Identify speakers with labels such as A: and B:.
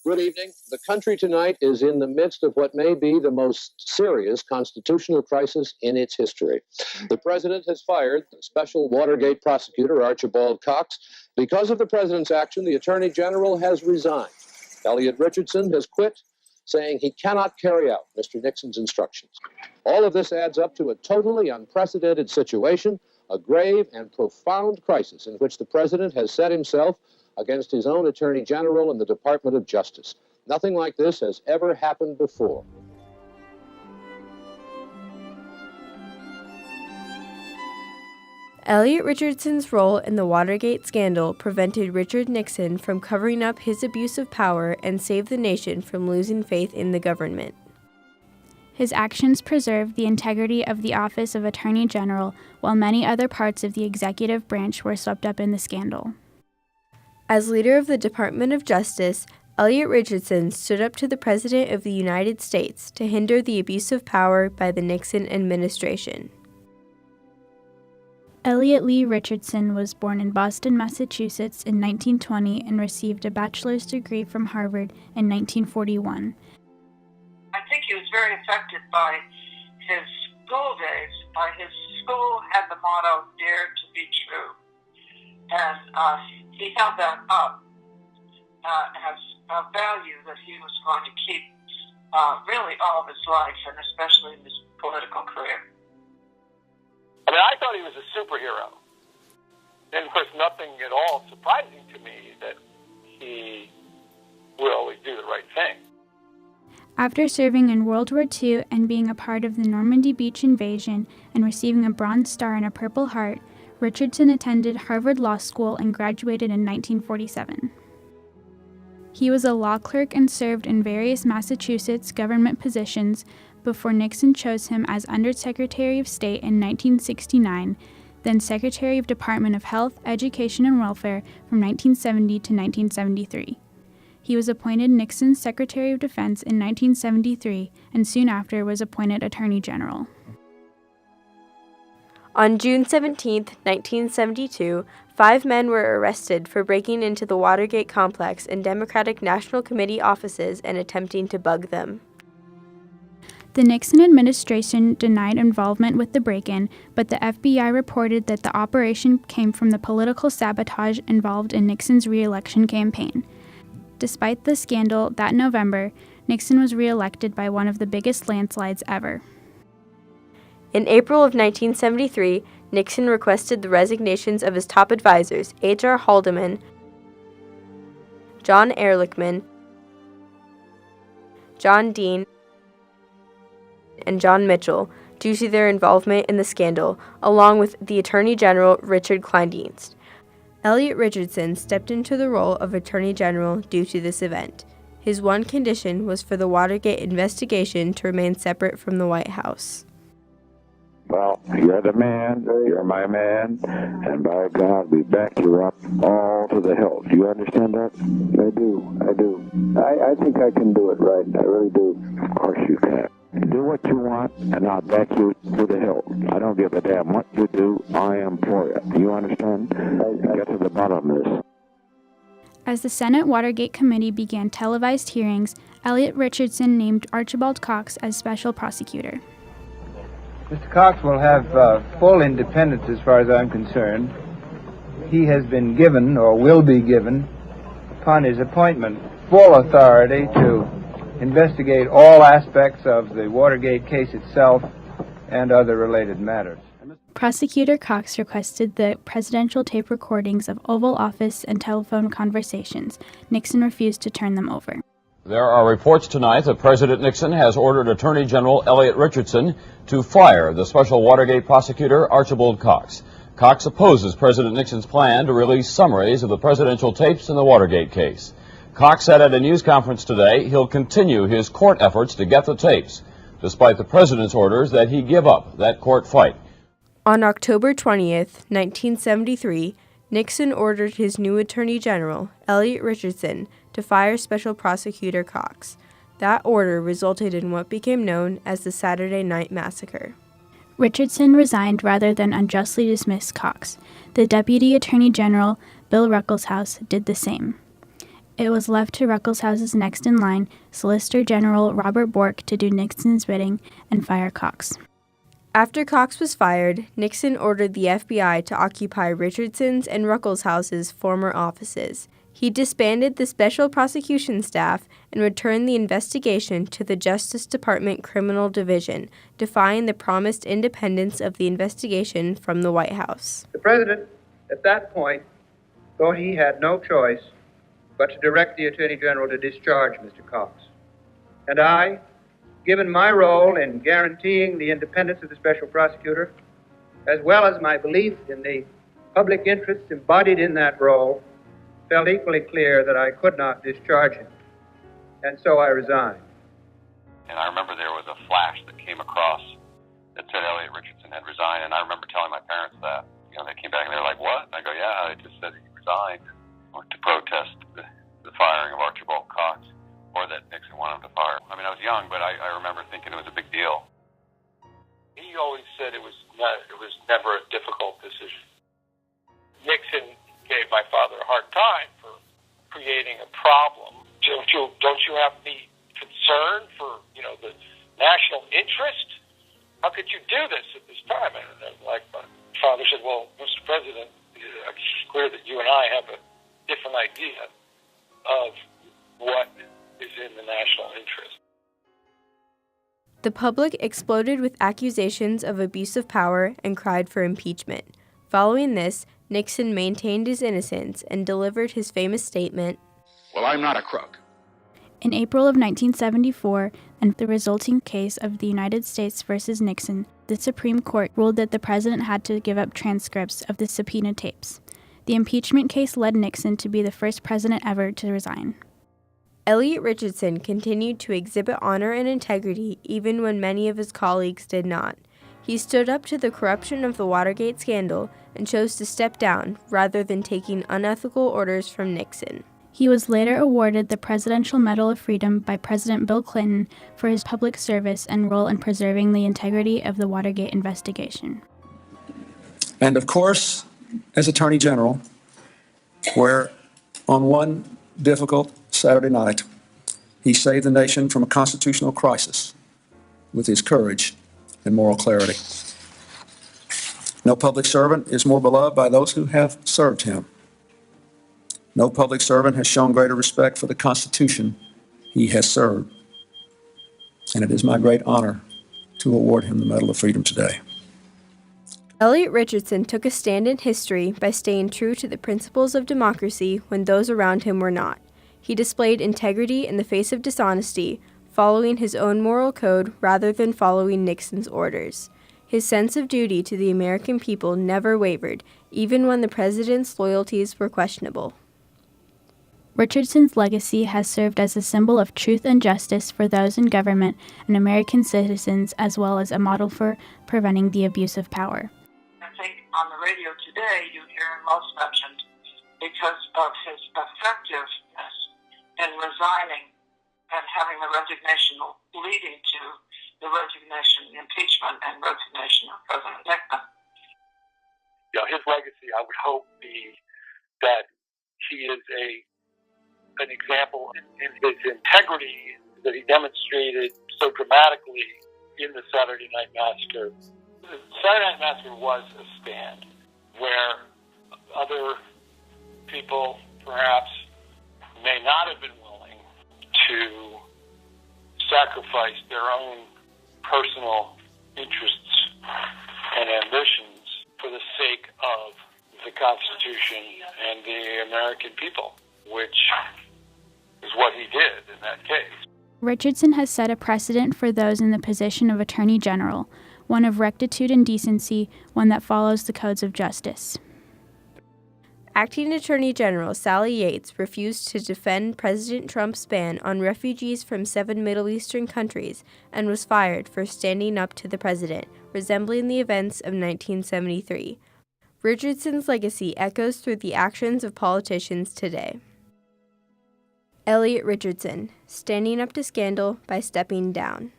A: Good evening. The country tonight is in the midst of what may be the most serious constitutional crisis in its history. The president has fired the special Watergate prosecutor, Archibald Cox. Because of the president's action, the attorney general has resigned. Elliot Richardson has quit, saying he cannot carry out Mr. Nixon's instructions. All of this adds up to a totally unprecedented situation, a grave and profound crisis in which the president has set himself against his own attorney general and the Department of Justice. Nothing like this has ever happened before.
B: Elliot Richardson's role in the Watergate scandal prevented Richard Nixon from covering up his abuse of power and saved the nation from losing faith in the government.
C: His actions preserved the integrity of the office of Attorney General, while many other parts of the executive branch were swept up in the scandal.
B: As leader of the Department of Justice, Elliot Richardson stood up to the President of the United States to hinder the abuse of power by the Nixon administration.
C: Elliot Lee Richardson was born in Boston, Massachusetts in 1920 and received a bachelor's degree from Harvard in 1941.
D: I think he was very affected by his school days. His school had the motto, "Dare to be true." And he held that up as a value that he was going to keep really all of his life, and especially in his political career.
E: I mean, I thought he was a superhero. And it was nothing at all surprising to me that he would always do the right thing.
C: After serving in World War II and being a part of the Normandy Beach invasion and receiving a Bronze Star and a Purple Heart, Richardson attended Harvard Law School and graduated in 1947. He was a law clerk and served in various Massachusetts government positions before Nixon chose him as Undersecretary of State in 1969, then Secretary of Department of Health, Education, and Welfare from 1970 to 1973. He was appointed Nixon's Secretary of Defense in 1973 and soon after was appointed Attorney General.
B: On June 17, 1972, 5 men were arrested for breaking into the Watergate complex and Democratic National Committee offices and attempting to bug them.
C: The Nixon administration denied involvement with the break-in, but the FBI reported that the operation came from the political sabotage involved in Nixon's re-election campaign. Despite the scandal that November, Nixon was re-elected by one of the biggest landslides ever.
B: In April of 1973, Nixon requested the resignations of his top advisors, H.R. Haldeman, John Ehrlichman, John Dean, and John Mitchell due to their involvement in the scandal, along with the Attorney General Richard Kleindienst. Elliot Richardson stepped into the role of Attorney General due to this event. His one condition was for the Watergate investigation to remain separate from the White House.
F: Well, you're the man, you're my man, and by God, we back you up all to the hilt. Do you understand that?
G: I do. I think I can do it right. I really do.
F: Of course you can. Do what you want, and I'll back you to the hilt. I don't give a damn what you do. I am for you. Do you understand? Get to the bottom of this.
C: As the Senate Watergate Committee began televised hearings, Elliot Richardson named Archibald Cox as special prosecutor.
G: Mr. Cox will have full independence as far as I'm concerned. He has been given, or will be given, upon his appointment, full authority to investigate all aspects of the Watergate case itself and other related matters.
C: Prosecutor Cox requested the presidential tape recordings of Oval Office and telephone conversations. Nixon refused to turn them over.
H: There are reports tonight that President Nixon has ordered Attorney General Elliot Richardson to fire the special Watergate prosecutor Archibald Cox. Cox opposes President Nixon's plan to release summaries of the presidential tapes in the Watergate case. Cox said at a news conference today he'll continue his court efforts to get the tapes, despite the president's orders that he give up that court fight.
B: On October 20th, 1973, Nixon ordered his new Attorney General, Elliot Richardson, to fire Special Prosecutor Cox. That order resulted in what became known as the Saturday Night Massacre.
C: Richardson resigned rather than unjustly dismiss Cox. The Deputy Attorney General, Bill Ruckelshaus, did the same. It was left to Ruckelshouse's next in line, Solicitor General Robert Bork, to do Nixon's bidding and fire Cox.
B: After Cox was fired, Nixon ordered the FBI to occupy Richardson's and Ruckelshouse's former offices. He disbanded the Special Prosecution Staff and returned the investigation to the Justice Department Criminal Division, defying the promised independence of the investigation from the White House.
G: The President, at that point, thought he had no choice but to direct the Attorney General to discharge Mr. Cox. And I, given my role in guaranteeing the independence of the Special Prosecutor, as well as my belief in the public interests embodied in that role, felt equally clear that I could not discharge him. And so I resigned.
I: And I remember there was a flash that came across that said Elliot Richardson had resigned, and I remember telling my parents that. You know, they came back and they were like, "What?" And I go, "Yeah, they just said he resigned to protest the firing of Archibald Cox, or that Nixon wanted him to fire." I mean, I was young, but I remember thinking it was a big deal.
E: He always said it was never a difficult decision. Nixon gave my father a hard time for creating a problem. Don't you have any concern for, the national interest? How could you do this at this time? And like my father said, "Well, Mr. President, it's clear that you and I have a different idea of what is in the national interest."
B: The public exploded with accusations of abuse of power and cried for impeachment. Following this, Nixon maintained his innocence and delivered his famous statement,
J: "Well, I'm not a crook."
C: In April of 1974, and the resulting case of the United States versus Nixon, the Supreme Court ruled that the president had to give up transcripts of the subpoena tapes. The impeachment case led Nixon to be the first president ever to resign.
B: Elliot Richardson continued to exhibit honor and integrity even when many of his colleagues did not. He stood up to the corruption of the Watergate scandal and chose to step down rather than taking unethical orders from Nixon.
C: He was later awarded the Presidential Medal of Freedom by President Bill Clinton for his public service and role in preserving the integrity of the Watergate investigation.
K: And of course, as Attorney General, where on one difficult Saturday night, he saved the nation from a constitutional crisis with his courage and moral clarity. No public servant is more beloved by those who have served him. No public servant has shown greater respect for the Constitution he has served. And it is my great honor to award him the Medal of Freedom today.
B: Elliot Richardson took a stand in history by staying true to the principles of democracy when those around him were not. He displayed integrity in the face of dishonesty, following his own moral code rather than following Nixon's orders. His sense of duty to the American people never wavered, even when the president's loyalties were questionable.
C: Richardson's legacy has served as a symbol of truth and justice for those in government and American citizens, as well as a model for preventing the abuse of power.
D: I think on the radio today you hear him most mentioned because of his effectiveness in resigning and having the resignation leading to the resignation, the impeachment and resignation of President Nixon.
E: His legacy, I would hope, be that he is an example in his integrity that he demonstrated so dramatically in the Saturday Night Massacre. The Saturday Night Massacre was a stand where other people perhaps may not have been willing to sacrifice their own personal interests and ambitions for the sake of the Constitution and the American people, which is what he did in that case.
C: Richardson has set a precedent for those in the position of Attorney General, one of rectitude and decency, one that follows the codes of justice.
B: Acting Attorney General Sally Yates refused to defend President Trump's ban on refugees from 7 Middle Eastern countries and was fired for standing up to the president, resembling the events of 1973. Richardson's legacy echoes through the actions of politicians today. Elliot Richardson, standing up to scandal by stepping down.